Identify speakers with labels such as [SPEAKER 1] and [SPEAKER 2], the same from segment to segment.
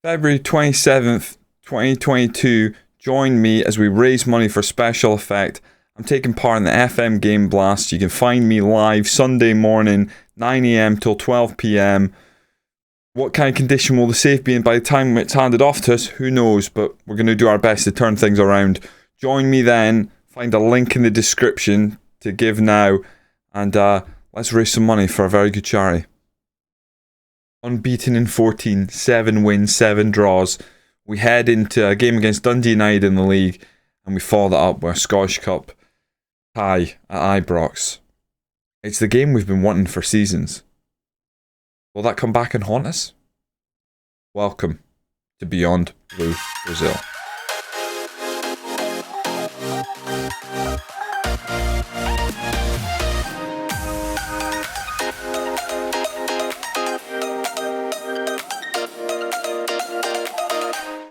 [SPEAKER 1] February 27th, 2022, join me as we raise money for Special Effect. I'm taking part in the FM Game Blast. You can find me live Sunday morning, 9 a.m. till 12 p.m. What kind of condition will the safe be in by the time it's handed off to us? Who knows, but we're going to do our best to turn things around. Join me then. Find a link in the description to give now. And let's raise some money for a very good charity. Unbeaten in 14, 7 wins, 7 draws. We head into a game against Dundee United in the league, and we follow that up with a Scottish Cup tie at Ibrox. It's the game we've been wanting for seasons. Will that come back and haunt us? Welcome to Beyond Blue Brazil.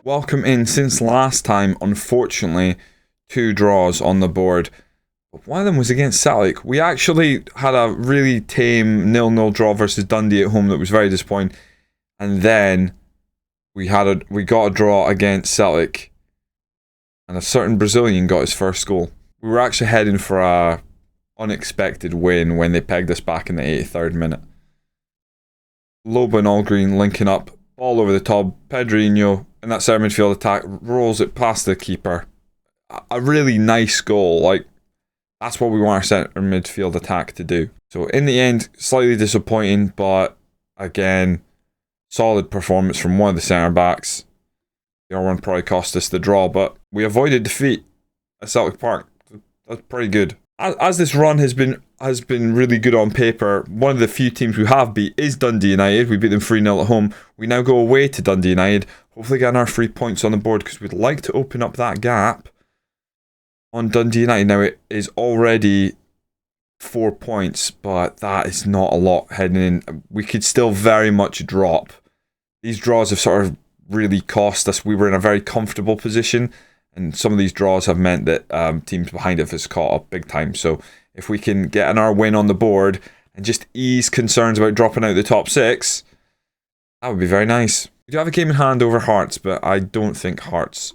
[SPEAKER 1] Welcome in. Since last time, unfortunately, 2 draws on the board. But one of them was against Celtic. We actually had a really tame 0-0 draw versus Dundee at home that was very disappointing. And then we got a draw against Celtic. And a certain Brazilian got his first goal. We were actually heading for a unexpected win when they pegged us back in the 83rd minute. Lobo and Allgreen linking up. Ball over the top. Pedrinho in that centre midfield attack rolls it past the keeper. A really nice goal. Like, that's what we want our centre midfield attack to do. So in the end, slightly disappointing, but again, solid performance from one of the centre backs. The other one probably cost us the draw, but we avoided defeat at Celtic Park. That's pretty good. As this run has been really good on paper, one of the few teams we have beat is Dundee United. We beat them 3-0 at home. We now go away to Dundee United, hopefully getting our 3 points on the board because we'd like to open up that gap on Dundee United. Now it is already 4 points, but that is not a lot heading in. We could still very much drop. These draws have sort of really cost us. We were in a very comfortable position, and some of these draws have meant that teams behind it have caught up big time. So if we can get our win on the board and just ease concerns about dropping out the top 6, that would be very nice. We do have a game in hand over Hearts, but I don't think Hearts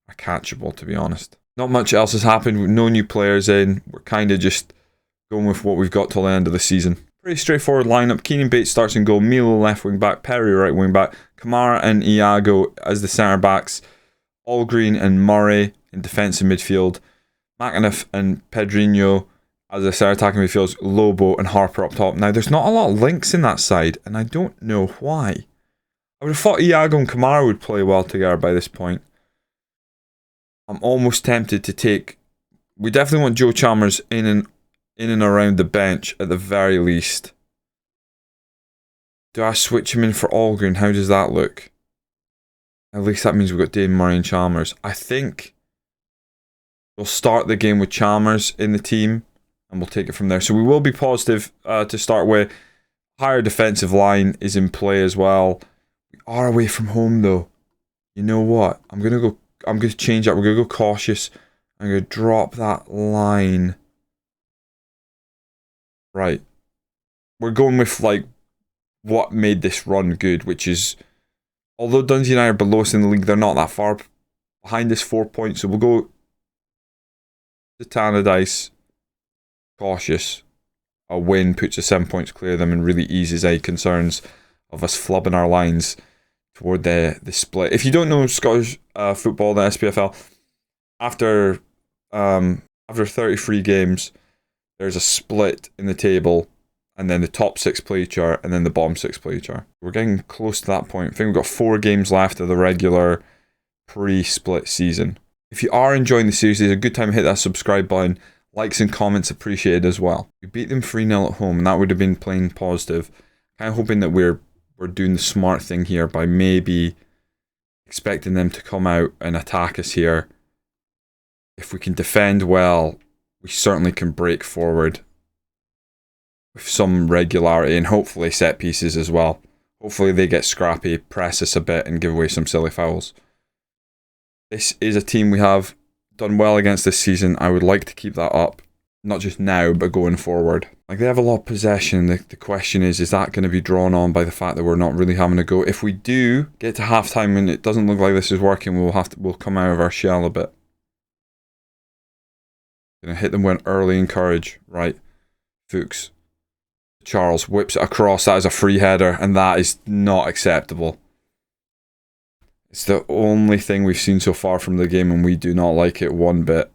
[SPEAKER 1] are catchable, to be honest. Not much else has happened. With no new players in. We're kind of just going with what we've got till the end of the season. Pretty straightforward lineup. Keenan Bates starts in goal. Milo left wing back. Perry right wing back. Kamara and Iago as the centre backs. Allgreen and Murray in defensive midfield. McAnuff and Pedrinho as the centre attacking midfields. Lobo and Harper up top. Now, there's not a lot of links in that side, and I don't know why. I would have thought Iago and Kamara would play well together by this point. I'm almost tempted to take... We definitely want Joe Chalmers in and around the bench at the very least. Do I switch him in for Allgreen? How does that look? At least that means we've got Dane Murray and Chalmers. I think we'll start the game with Chalmers in the team and we'll take it from there. So we will be positive to start with. Higher defensive line is in play as well. We are away from home though. You know what? I'm going to change that. We're going to go cautious. I'm going to drop that line. Right. We're going with like what made this run good, which is, although Dundee United are below us in the league, they're not that far behind us, 4 points. So we'll go to Tannadice, cautious. A win puts us 7 points clear of them and really eases any concerns of us flubbing our lines toward the split. If you don't know Scottish football, the SPFL, after 33 games, there's a split in the table, and then the top 6 play each other, and then the bottom 6 play each other. We're getting close to that point. I think we've got 4 games left of the regular pre-split season. If you are enjoying the series, it's a good time to hit that subscribe button. Likes and comments appreciated as well. We beat them 3-0 at home, and that would have been plain positive. Kind of hoping that we're doing the smart thing here by maybe expecting them to come out and attack us here. If we can defend well, we certainly can break forward with some regularity and hopefully set pieces as well. Hopefully they get scrappy, press us a bit and give away some silly fouls. This is a team we have done well against this season. I would like to keep that up, not just now, but going forward. Like, they have a lot of possession. The question is that going to be drawn on by the fact that we're not really having a go? If we do get to halftime and it doesn't look like this is working, we'll come out of our shell a bit. Gonna hit them when early encourage. Right. Fuchs. Charles whips it across. That is a free header, and that is not acceptable. It's the only thing we've seen so far from the game, and we do not like it one bit.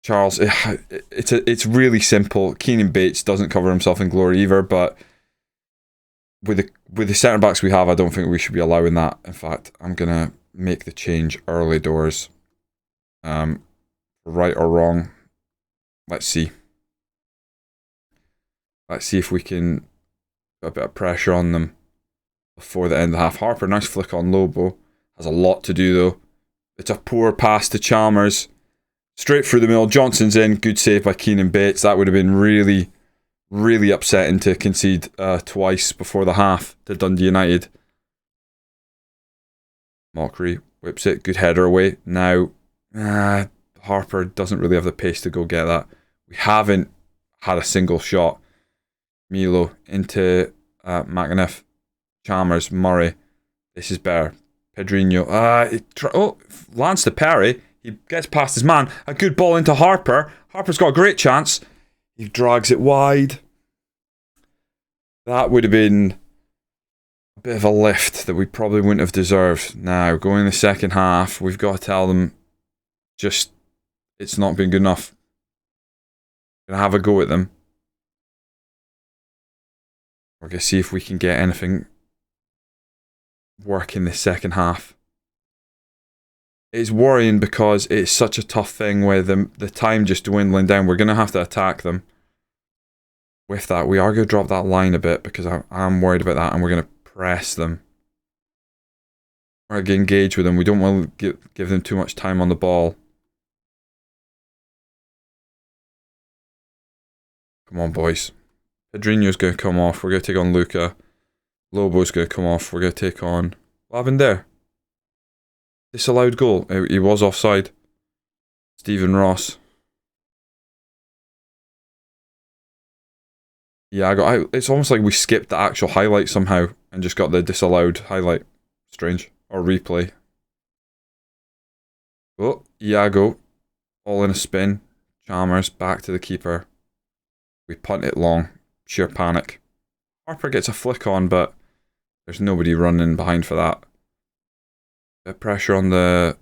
[SPEAKER 1] Charles, it's really simple. Keenan Bates doesn't cover himself in glory either, but with the centre backs we have, I don't think we should be allowing that. In fact, I'm gonna make the change early doors. Right or wrong? Let's see. Let's see if we can put a bit of pressure on them before the end of the half. Harper, nice flick on Lobo. Has a lot to do though. It's a poor pass to Chalmers. Straight through the middle. Johnson's in. Good save by Keenan Bates. That would have been really, really upsetting to concede twice before the half to Dundee United. Mockery whips it. Good header away. Now, Harper doesn't really have the pace to go get that. We haven't had a single shot. Milo into McAniff. Chalmers. Murray. This is better. Pedrinho. Lance to Perry. He gets past his man. A good ball into Harper. Harper's got a great chance. He drags it wide. That would have been a bit of a lift that we probably wouldn't have deserved. Now, going in the second half, we've got to tell them just it's not been good enough. Gonna have a go at them. We're gonna see if we can get anything work in the second half. It's worrying because it's such a tough thing where the time just dwindling down. We're going to have to attack them. With that, we are going to drop that line a bit because I'm worried about that, and we're going to press them. We're going to engage with them. We don't want to give them too much time on the ball. Come on, boys. Pedrinho's going to come off. We're going to take on Luca. Lobo's going to come off. We're going to take on... What happened there? Disallowed goal. He was offside. Stephen Ross. Yeah, it's almost like we skipped the actual highlight somehow and just got the disallowed highlight. Strange. Or replay. Oh, Iago. All in a spin. Chalmers back to the keeper. We punt it long. Sheer panic. Harper gets a flick on, but there's nobody running behind for that. Bit of pressure on the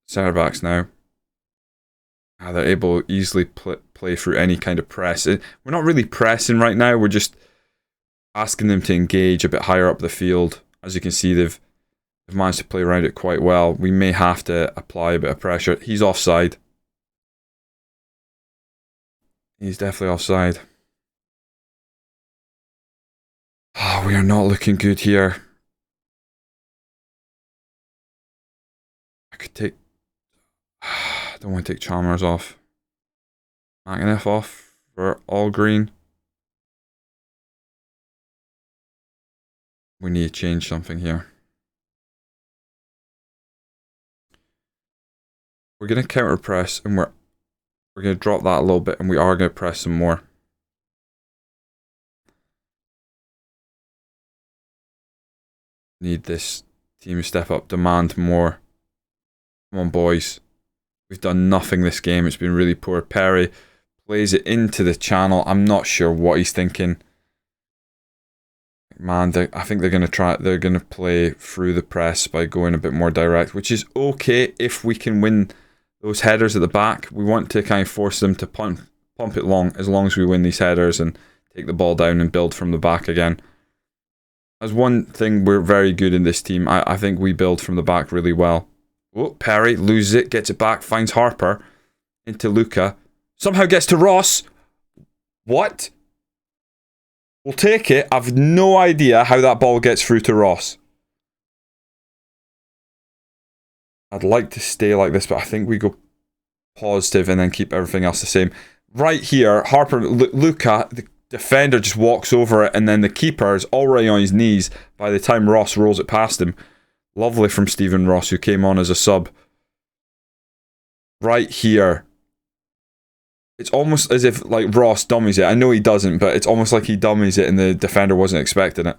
[SPEAKER 1] centre backs now. They're able to easily play through any kind of press. We're not really pressing right now. We're just asking them to engage a bit higher up the field. As you can see, they've managed to play around it quite well. We may have to apply a bit of pressure. He's offside. He's definitely offside. Oh, we are not looking good here. I could take... I don't want to take Chalmers off. McAniff off for all green. We need to change something here. We're going to counter press, and we're going to drop that a little bit, and we are going to press some more. Need this team to step up, demand more. Come on, boys. We've done nothing this game. It's been really poor. Perry plays it into the channel. I'm not sure what he's thinking. Man, I think they're going to try. They're going to play through the press by going a bit more direct, which is okay if we can win those headers at the back. We want to kind of force them to pump it long, as long as we win these headers and take the ball down and build from the back again. As one thing we're very good in this team. I think we build from the back really well. Oh, Perry loses it, gets it back, finds Harper into Luca. Somehow gets to Ross. What? We'll take it. I've no idea how that ball gets through to Ross. I'd like to stay like this, but I think we go positive and then keep everything else the same. Right here, Harper, Luca, the defender just walks over it, and then the keeper is already on his knees by the time Ross rolls it past him. Lovely from Stephen Ross, who came on as a sub. Right here. It's almost as if like Ross dummies it. I know he doesn't, but it's almost like he dummies it and the defender wasn't expecting it.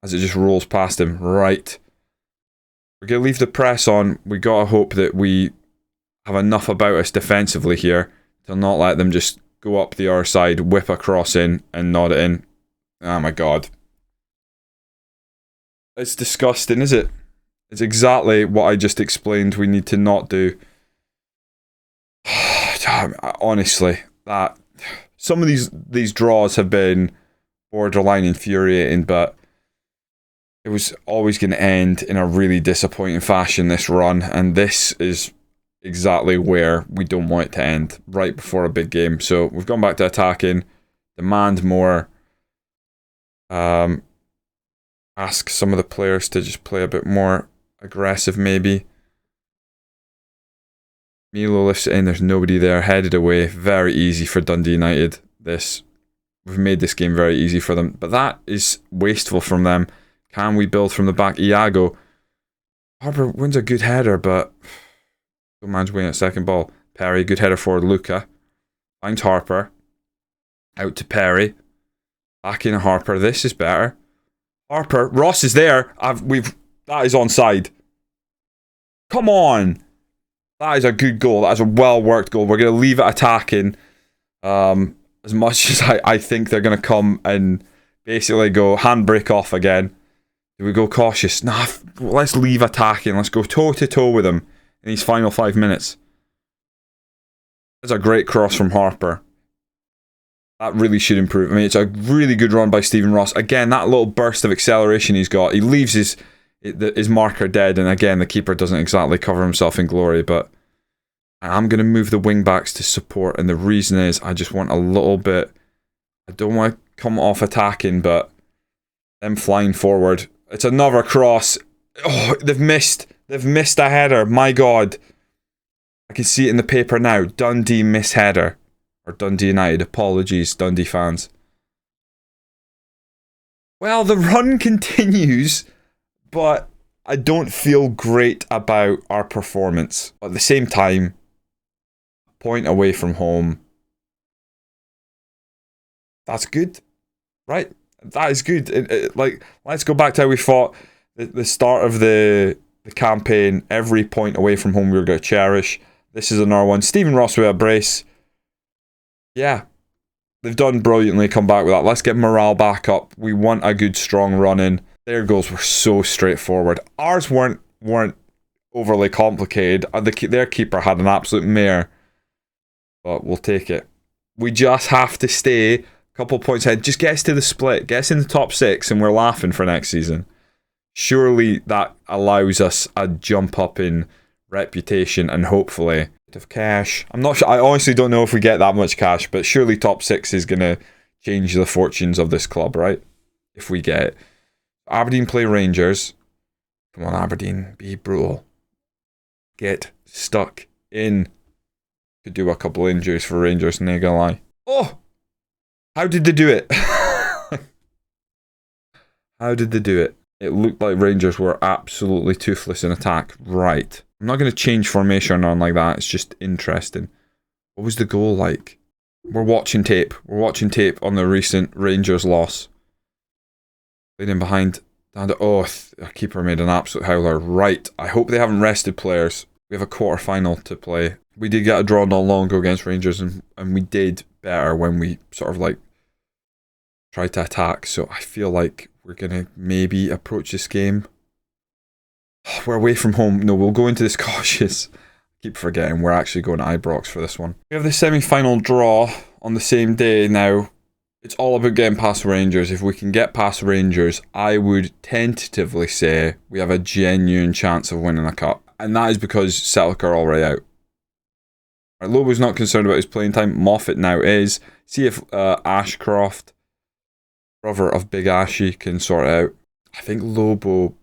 [SPEAKER 1] As it just rolls past him. Right. We're going to leave the press on. We got to hope that we have enough about us defensively here to not let them just go up the other side, whip a cross in, and nod it in. Oh my god. It's disgusting, is it? It's exactly what I just explained we need to not do. Honestly, that some of these draws have been borderline infuriating, but it was always going to end in a really disappointing fashion, this run, and this is exactly where we don't want it to end, right before a big game. So we've gone back to attacking, demand more, ask some of the players to just play a bit more aggressive maybe. Milo lifts it in, there's nobody there, headed away, very easy for Dundee United. We've made this game very easy for them, but that is wasteful from them. Can we build from the back? Iago. Harper wins a good header, but no man's winning at second ball. Perry, good header forward. Luca finds Harper. Out to Perry. Back in Harper. This is better. Harper. Ross is there. That is onside. Come on. That is a good goal. That is a well-worked goal. We're going to leave it attacking. As much as I think they're going to come and basically go handbrake off again. Do we go cautious? Nah, let's leave attacking. Let's go toe-to-toe with them in these final 5 minutes. That's a great cross from Harper. That really should improve. I mean, it's a really good run by Stephen Ross. Again, that little burst of acceleration he's got. He leaves his marker dead, and again, the keeper doesn't exactly cover himself in glory, but I'm going to move the wing-backs to support, and the reason is I just want a little bit... I don't want to come off attacking, but them flying forward... It's another cross. Oh, they've missed. They've missed a header. My God. I can see it in the paper now. Dundee miss header. Or Dundee United. Apologies, Dundee fans. Well, the run continues, but I don't feel great about our performance. At the same time, point away from home. That's good, right? That is good. Like, let's go back to how we fought the start of the campaign. Every point away from home we were going to cherish. This is another one. Stephen Ross with a brace. Yeah, they've done brilliantly. Come back with that. Let's get morale back up. We want a good, strong run in. Their goals were so straightforward. Ours weren't overly complicated. Their keeper had an absolute mare, but we'll take it. We just have to stay couple points ahead. Just get us to the split. Get us in the top 6 and we're laughing for next season. Surely that allows us a jump up in reputation and hopefully a bit of cash. I'm not sure. I honestly don't know if we get that much cash, but surely top 6 is going to change the fortunes of this club, right? If we get it. Aberdeen play Rangers. Come on, Aberdeen. Be brutal. Get stuck in. Could do a couple injuries for Rangers, not gonna lie. Oh! How did they do it? How did they do it? It looked like Rangers were absolutely toothless in attack. Right. I'm not going to change formation or nothing like that. It's just interesting. What was the goal like? We're watching tape. We're watching tape on the recent Rangers loss. Played in behind. Oh, our keeper made an absolute howler. Right. I hope they haven't rested players. We have a quarter-final to play. We did get a draw not long ago against Rangers, and we did better when we sort of like tried to attack, so I feel like we're going to maybe approach this game. We're away from home. No, we'll go into this cautious. I keep forgetting we're actually going to Ibrox for this one. We have the semi-final draw on the same day now. It's all about getting past Rangers. If we can get past Rangers, I would tentatively say we have a genuine chance of winning a cup. And that is because Celtic are already out. Right, Lobo's not concerned about his playing time. Moffat now is. See if Ashcroft, brother of Big Ashy, can sort it out. I think Lobo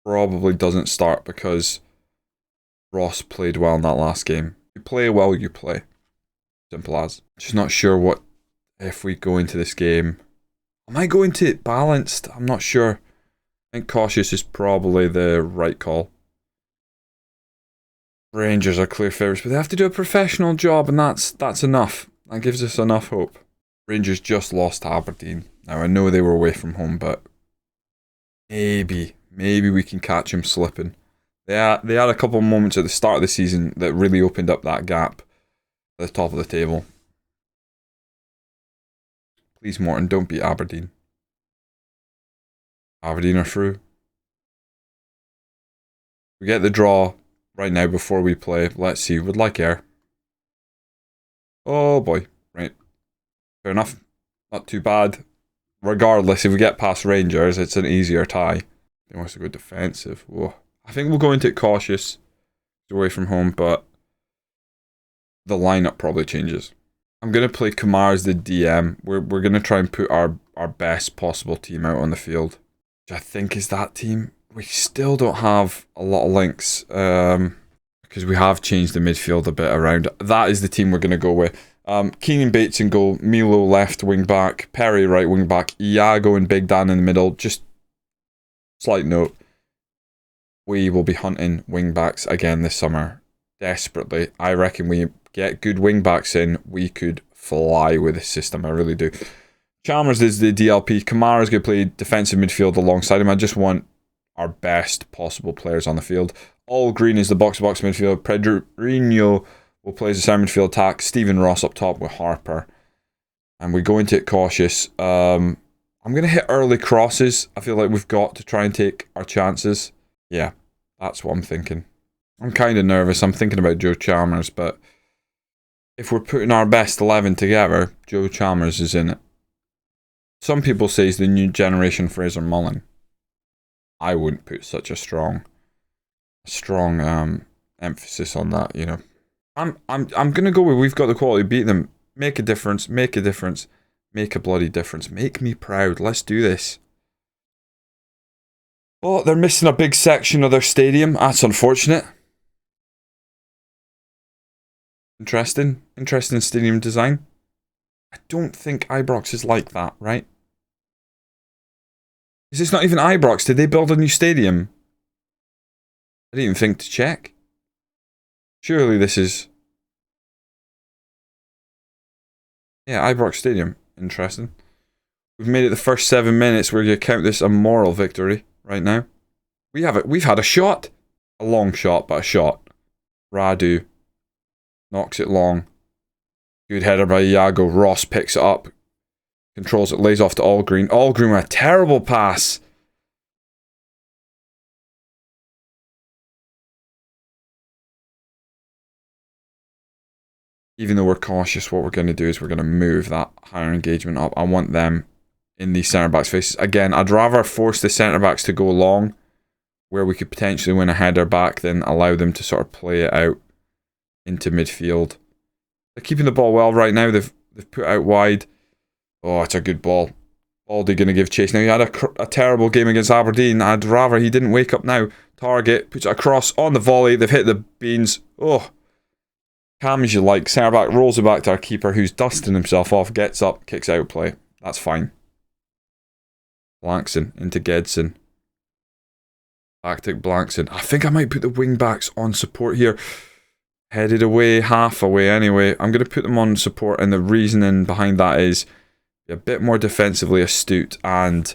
[SPEAKER 1] probably doesn't start because Ross played well in that last game. You play well, you play. Simple as. Just not sure what if we go into this game. Am I going to it balanced? I'm not sure. I think cautious is probably the right call. Rangers are clear favourites, but they have to do a professional job, and that's enough. That gives us enough hope. Rangers just lost to Aberdeen. Now, I know they were away from home, but maybe we can catch them slipping. They had a couple of moments at the start of the season that really opened up that gap at the top of the table. Please, Morton, don't beat Aberdeen. Aberdeen are through. We get the draw right now before we play. Let's see. Would like air. Oh boy. Right. Fair enough. Not too bad. Regardless, if we get past Rangers, it's an easier tie. He wants to go defensive. Whoa. I think we'll go into it cautious. Away from home, but the lineup probably changes. I'm going to play Kamar as the DM. We're going to try and put our best possible team out on the field. Which I think is that team. We still don't have a lot of links. Because we have changed the midfield a bit around. That is the team we're going to go with. Keenan Bates in goal. Milo left wing back. Perry right wing back. Iago and Big Dan in the middle. Just slight note. We will be hunting wing backs again this summer. Desperately. I reckon we get good wing backs in. We could fly with this system. I really do. Chalmers is the DLP. Kamara's going to play defensive midfield alongside him. I just want our best possible players on the field. All Green is the box-to-box midfield. Pedrinho will play as a center midfield attack. Stephen Ross up top with Harper. And we go into it cautious. I'm going to hit early crosses. I feel like we've got to try and take our chances. Yeah, that's what I'm thinking. I'm kind of nervous. I'm thinking about Joe Chalmers, but if we're putting our best 11 together, Joe Chalmers is in it. Some people say he's the new generation Fraser Mullen. I wouldn't put such a strong emphasis on that, you know. I'm gonna go with we've got the quality to beat them. Make a difference, make a difference, make a bloody difference. Make me proud. Let's do this. Oh, they're missing a big section of their stadium. That's unfortunate. Interesting stadium design. I don't think Ibrox is like that, right? Is this not even Ibrox? Did they build a new stadium? I didn't even think to check. Surely this is... Yeah, Ibrox Stadium. Interesting. We've made it the first 7 minutes. We're going to count this a moral victory right now. We've had a shot. A long shot, but a shot. Radu knocks it long. Good header by Iago. Ross picks it up. Controls it, lays off to Allgreen. Allgreen with a terrible pass. Even though we're cautious, what we're going to do is we're going to move that higher engagement up. I want them in these centre-backs' faces. Again, I'd rather force the centre-backs to go long, where we could potentially win a header back, than allow them to sort of play it out into midfield. They're keeping the ball well right now. They've put out wide. Oh, it's a good ball. Baldy going to give chase. Now, he had a terrible game against Aberdeen. I'd rather he didn't wake up now. Target, puts it across on the volley. They've hit the beans. Oh, calm as you like. Centre back rolls it back to our keeper, who's dusting himself off. Gets up, kicks out play. That's fine. Blankson into Gedson. Tactic Blankson. I think I might put the wing backs on support here. Headed away, half away anyway. I'm going to put them on support, and the reasoning behind that is a bit more defensively astute, and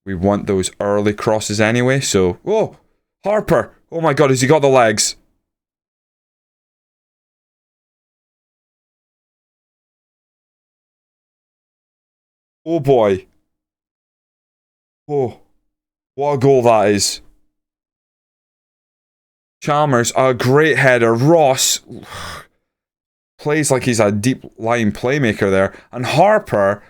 [SPEAKER 1] we want those early crosses anyway. So, oh, Harper. Oh my God, has he got the legs? Oh boy. Oh, what a goal that is. Chalmers, a great header. Ross plays like he's a deep line playmaker there. And Harper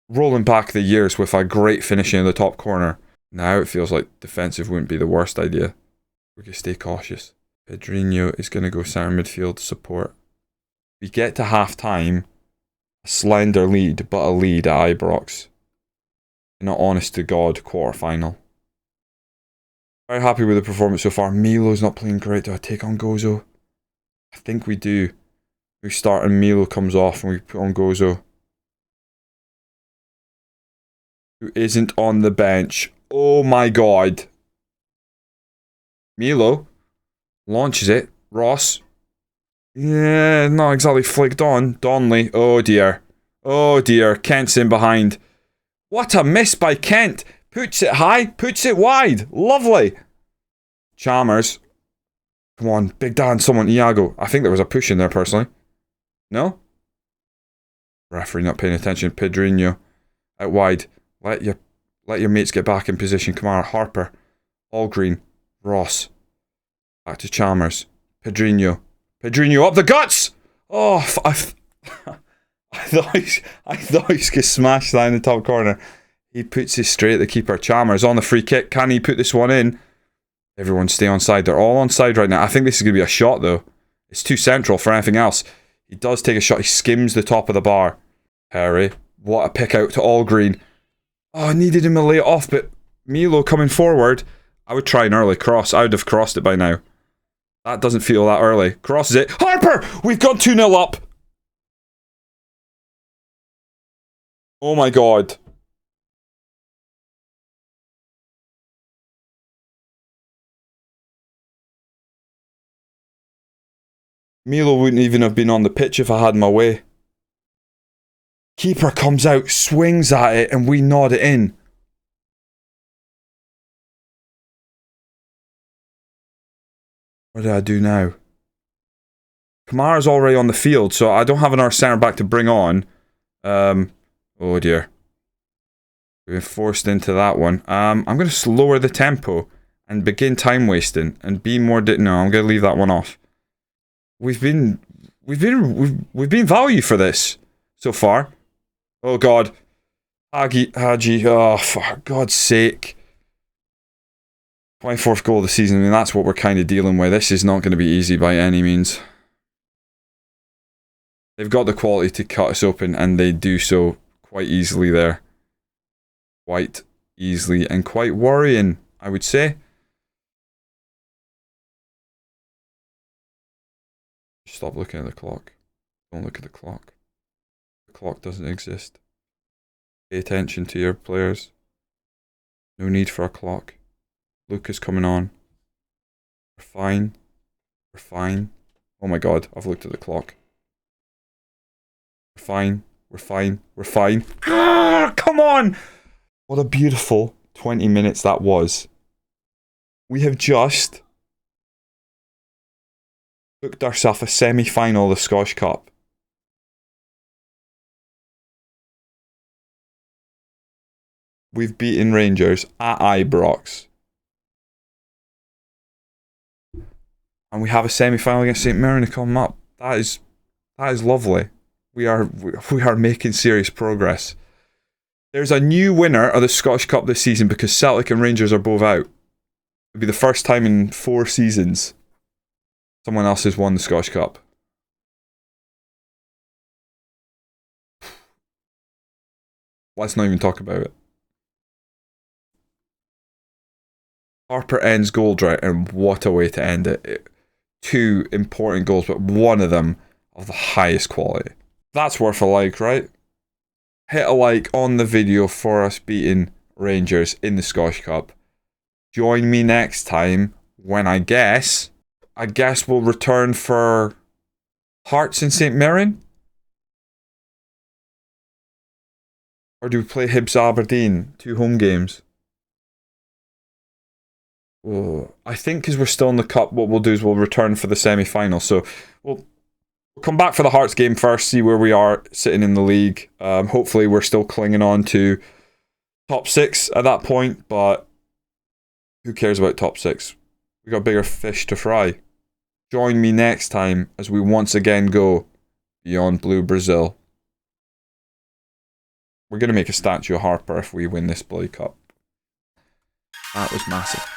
[SPEAKER 1] rolling back the years with a great finishing in the top corner. Now it feels like defensive wouldn't be the worst idea. We're going to stay cautious. Pedrinho is going to go centre midfield support. We get to half time. A slender lead, but a lead at Ibrox. In an honest to God quarter final. Very happy with the performance so far. Milo's not playing great. Do I take on Gozo? I think we do. We start and Milo comes off and we put on Gozo, who isn't on the bench. Oh my God. Milo? Launches it. Ross. Yeah, not exactly flicked on. Donnelly. Oh dear. Oh dear. Kent's in behind. What a miss by Kent. Puts it high. Puts it wide. Lovely. Chalmers. Come on. Big Dan. Someone. Iago. I think there was a push in there personally. No? Referee not paying attention. Pedrinho. Out wide. Let your mates get back in position. Kamara. Harper. Allgreen. Ross. Back to Chalmers. Pedrinho. Pedrinho up the guts! Oh, I thought he could smash that in the top corner. He puts it straight at the keeper. Chalmers on the free kick. Can he put this one in? Everyone stay on side. They're all on side right now. I think this is going to be a shot though. It's too central for anything else. He does take a shot. He skims the top of the bar. Perry. What a pick out to Allgreen. Oh, I needed him to lay it off, but Milo coming forward. I would try an early cross. I would have crossed it by now. That doesn't feel that early. Crosses it. Harper! We've gone 2-0 up. Oh my god. Milo wouldn't even have been on the pitch if I had my way. Keeper comes out, swings at it, and we nod it in. What did I do now? Kamara's already on the field, so I don't have another centre back to bring on. Oh dear. We've been forced into that one. I'm going to lower the tempo and begin time wasting and be more. No, I'm going to leave that one off. We've been value for this so far. Oh god, Haji. Oh, for God's sake. 24th goal of the season. I mean, that's what we're kind of dealing with. This is not going to be easy by any means. They've got the quality to cut us open, and they do so quite easily there. Quite easily and quite worrying, I would say. Stop looking at the clock. Don't look at the clock. The clock doesn't exist. Pay attention to your players. No need for a clock. Lucas coming on. We're fine. We're fine. Oh my god, I've looked at the clock. We're fine. We're fine. We're fine. Ah, come on! What a beautiful 20 minutes that was. We have just booked ourselves a semi-final of the Scottish Cup. We've beaten Rangers at Ibrox. And we have a semi-final against St Mirren to come up. That is lovely. We are making serious progress. There's a new winner of the Scottish Cup this season because Celtic and Rangers are both out. It'll be the first time in 4 seasons someone else has won the Scottish Cup. Let's not even talk about it. Harper ends goal drought, and what a way to end it. 2 important goals, but one of them of the highest quality. That's worth a like, right? Hit a like on the video for us beating Rangers in the Scottish Cup. Join me next time when I guess we'll return for Hearts in St Mirren? Or do we play Hibs Aberdeen? 2 home games. Oh, I think because we're still in the cup, what we'll do is we'll return for the semi-final. So we'll come back for the Hearts game first, see where we are sitting in the league. Hopefully we're still clinging on to top 6 at that point, but who cares about top 6? We got bigger fish to fry. Join me next time as we once again go beyond Blue Brazil. We're going to make a statue of Harper if we win this bloody cup. That was massive.